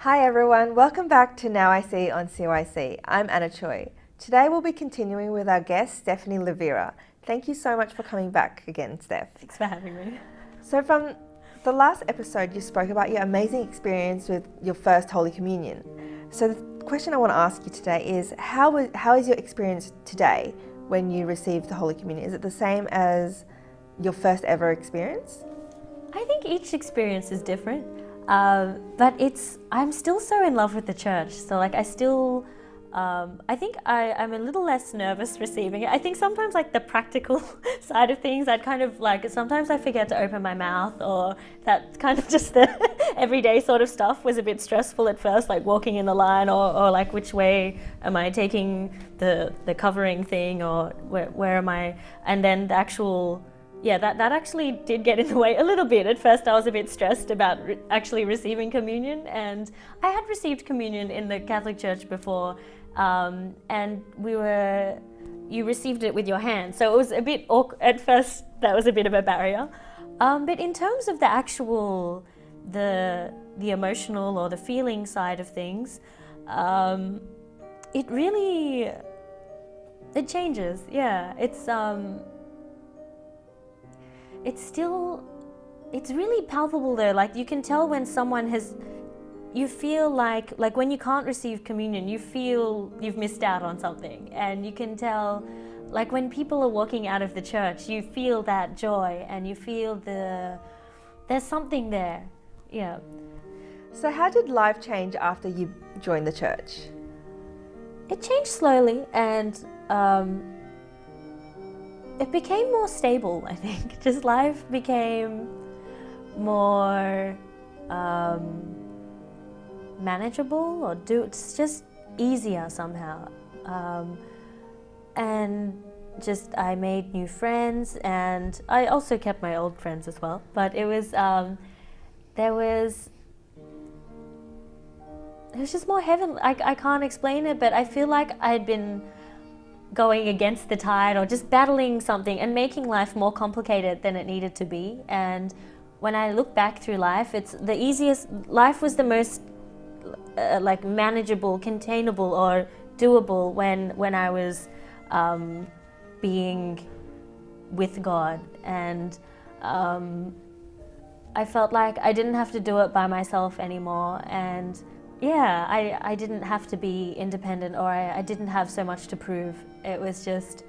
Hi everyone, welcome back to Now I See on CYC. I'm Anna Choi. Today we'll be continuing with our guest, Stephanie Livera. Thank you so much for coming back again, Steph. Thanks for having me. So from the last episode, you spoke about your amazing experience with your first Holy Communion. So the question I want to ask you today is, how is your experience today when you received the Holy Communion? Is it the same as your first ever experience? I think each experience is different, but I'm still so in love with the church. So I think I'm a little less nervous receiving it. I think sometimes the practical side of things, sometimes I forget to open my mouth, or that kind of just the everyday sort of stuff was a bit stressful at first, like walking in the line or like which way am I taking the covering thing, or where am I? And then the actual, that actually did get in the way a little bit. At first I was a bit stressed about actually receiving communion, and I had received communion in the Catholic Church before, and you received it with your hand, so it was a bit awkward at first. That was a bit of a barrier, but in terms of the actual the emotional or the feeling side of things, it changes. It's really palpable though. Like you can tell when someone you feel like when you can't receive communion, you feel you've missed out on something. And you can tell, like when people are walking out of the church, you feel that joy and you feel there's something there. Yeah. So how did life change after you joined the church? It changed slowly, and it became more stable, I think. Just life became more manageable, or it's just easier somehow. And just I made new friends, and I also kept my old friends as well. But it was just more heaven. I can't explain it, but I feel like I'd been going against the tide, or just battling something and making life more complicated than it needed to be. And when I look back through life, it's the easiest. Life was the most manageable, containable, or doable when I was being with God, and I felt like I didn't have to do it by myself anymore. And I didn't have to be independent, or I didn't have so much to prove. It was just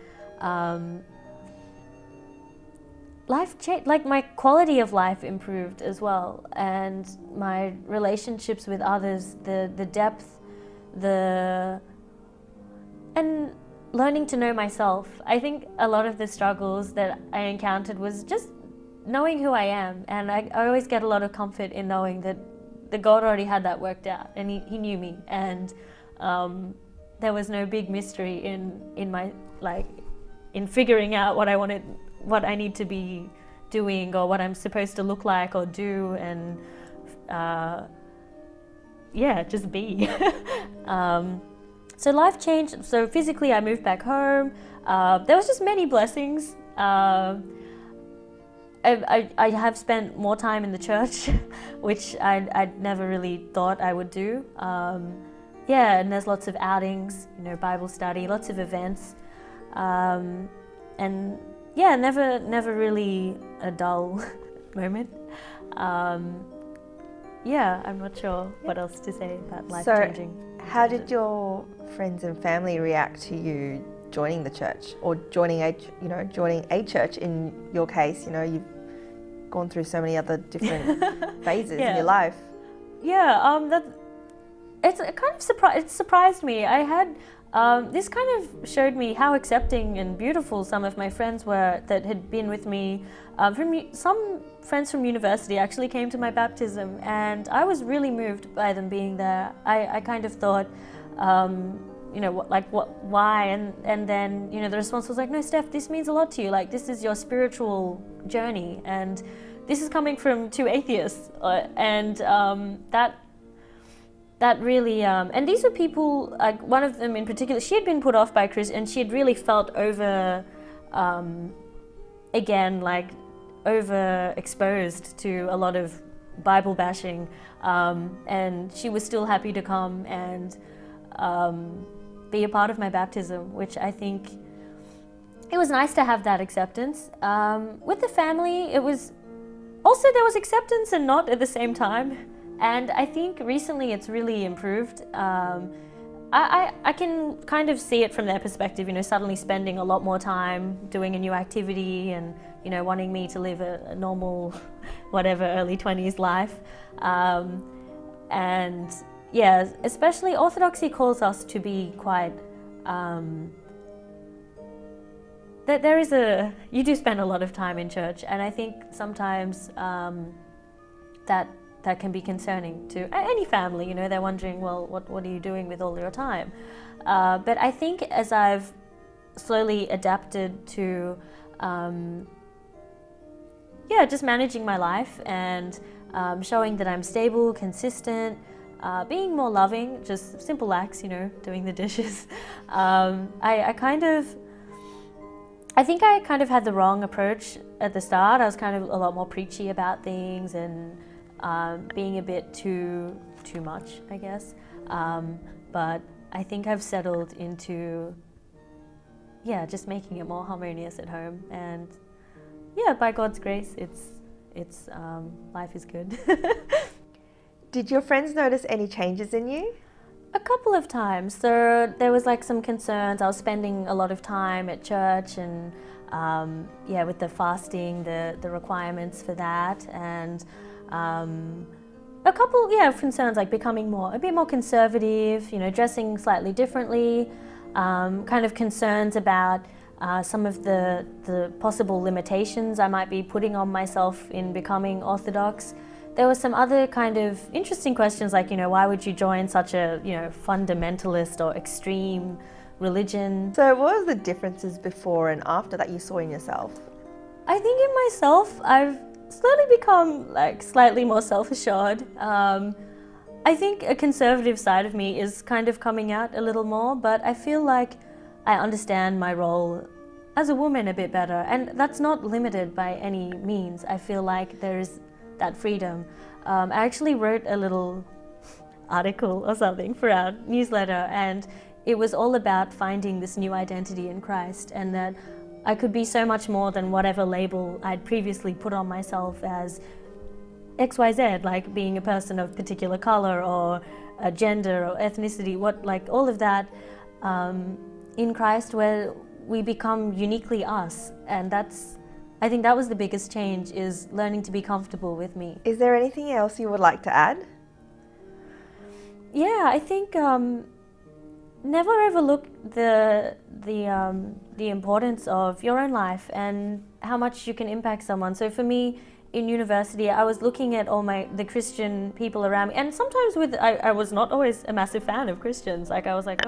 life changed. Like my quality of life improved as well, and my relationships with others, the depth, and learning to know myself. I think a lot of the struggles that I encountered was just knowing who I am, and I always get a lot of comfort in knowing that the God already had that worked out, and he knew me, and there was no big mystery in my in figuring out what I wanted, what I need to be doing, or what I'm supposed to look like or do, and just be. So life changed. So physically I moved back home. There was just many blessings. I have spent more time in the church, which I'd never really thought I would do. And there's lots of outings, Bible study, lots of events, and never really a dull moment. I'm not sure what else to say about life changing. So, how did your friends and family react to you joining the church, or joining a church? In your case, you've gone through so many other different phases in your life. It surprised me. I had this kind of showed me how accepting and beautiful some of my friends were that had been with me. Some friends from university actually came to my baptism, and I was really moved by them being there. I kind of thought, why? And then, the response was like, no, Steph, this means a lot to you. Like, this is your spiritual journey, and this is coming from two atheists. That really, and these were people, like one of them in particular, she had been put off by Chris, and she had really felt overexposed to a lot of Bible bashing, and she was still happy to come and be a part of my baptism, which I think it was nice to have that acceptance. With the family, it was also, there was acceptance and not at the same time, and I think recently it's really improved. I can kind of see it from their perspective, you know, suddenly spending a lot more time doing a new activity and, you know, wanting me to live a normal, whatever, early 20s life. And yeah, especially Orthodoxy calls us to be quite, you do spend a lot of time in church, and I think sometimes that can be concerning to any family. You know, they're wondering, well, what are you doing with all your time? But I think as I've slowly adapted to, just managing my life and showing that I'm stable, consistent, being more loving, just simple acts, you know, doing the dishes. I think I kind of had the wrong approach at the start. I was kind of a lot more preachy about things and being a bit too much, I guess. But I think I've settled into, just making it more harmonious at home. And by God's grace, it's life is good. Did your friends notice any changes in you? A couple of times. So there was like some concerns. I was spending a lot of time at church and with the fasting, the requirements for that, and a couple of concerns, like becoming a bit more conservative, you know, dressing slightly differently, kind of concerns about some of the possible limitations I might be putting on myself in becoming Orthodox. There were some other kind of interesting questions, like, you know, why would you join such a, you know, fundamentalist or extreme religion? So what were the differences before and after that you saw in yourself? I think in myself, I've slowly become like slightly more self-assured. I think a conservative side of me is kind of coming out a little more, but I feel like I understand my role as a woman a bit better, and that's not limited by any means. I feel like there's that freedom. I actually wrote a little article or something for our newsletter, and it was all about finding this new identity in Christ, and that I could be so much more than whatever label I'd previously put on myself as XYZ, like being a person of particular color or a gender or ethnicity, all of that in Christ, where we become uniquely us. And I think that was the biggest change, is learning to be comfortable with me. Is there anything else you would like to add? Yeah, I think never overlook the importance of your own life and how much you can impact someone. So for me, in university, I was looking at all the Christian people around me, and sometimes I was not always a massive fan of Christians. Like I was like,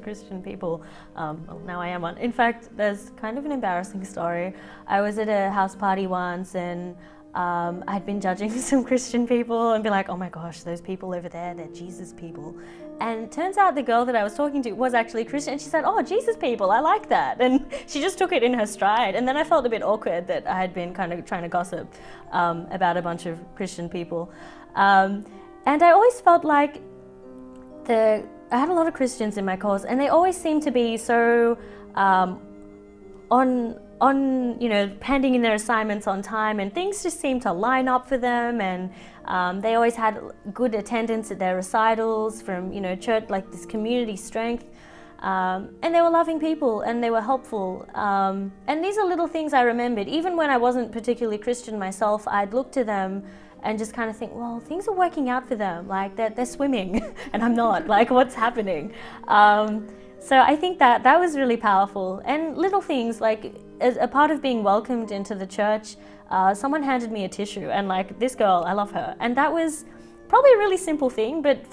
Christian people. Well, now I am one. In fact, there's kind of an embarrassing story. I was at a house party once, and I'd been judging some Christian people and be like, oh my gosh, those people over there, they're Jesus people. And turns out the girl that I was talking to was actually Christian, and she said, oh, Jesus people, I like that. And she just took it in her stride. And then I felt a bit awkward that I had been kind of trying to gossip about a bunch of Christian people. And I always felt like I had a lot of Christians in my course, and they always seemed to be so on handing in their assignments on time, and things just seemed to line up for them, and they always had good attendance at their recitals from, you know, church, like this community strength, and they were loving people and they were helpful, and these are little things I remembered. Even when I wasn't particularly Christian myself, I'd look to them and just kind of think, well, things are working out for them, like they're swimming and I'm not, like what's happening? So I think that was really powerful. And little things, like as a part of being welcomed into the church, someone handed me a tissue, and like, this girl, I love her. And that was probably a really simple thing, but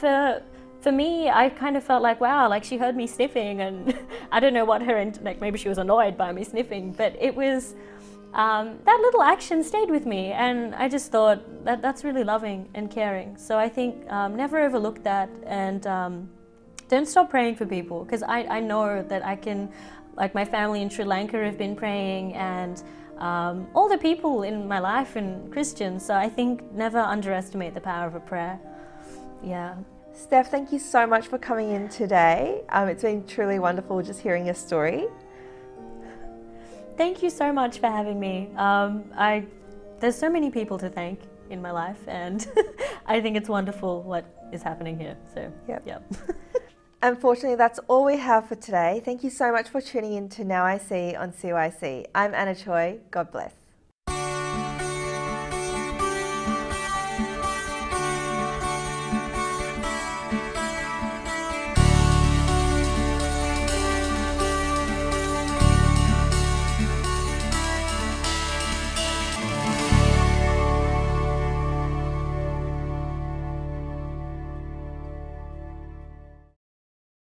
for me, I kind of felt like, wow, like she heard me sniffing, and I don't know what like maybe she was annoyed by me sniffing, but it was, that little action stayed with me, and I just thought that's really loving and caring. So I think never overlook that, and don't stop praying for people, because I know that I can, like my family in Sri Lanka have been praying, and all the people in my life and Christians. So I think never underestimate the power of a prayer. Yeah. Steph, thank you so much for coming in today. It's been truly wonderful just hearing your story. Thank you so much for having me. There's so many people to thank in my life, and I think it's wonderful what is happening here. So, yep. Unfortunately, that's all we have for today. Thank you so much for tuning in to Now I See on CYC. I'm Anna Choi. God bless.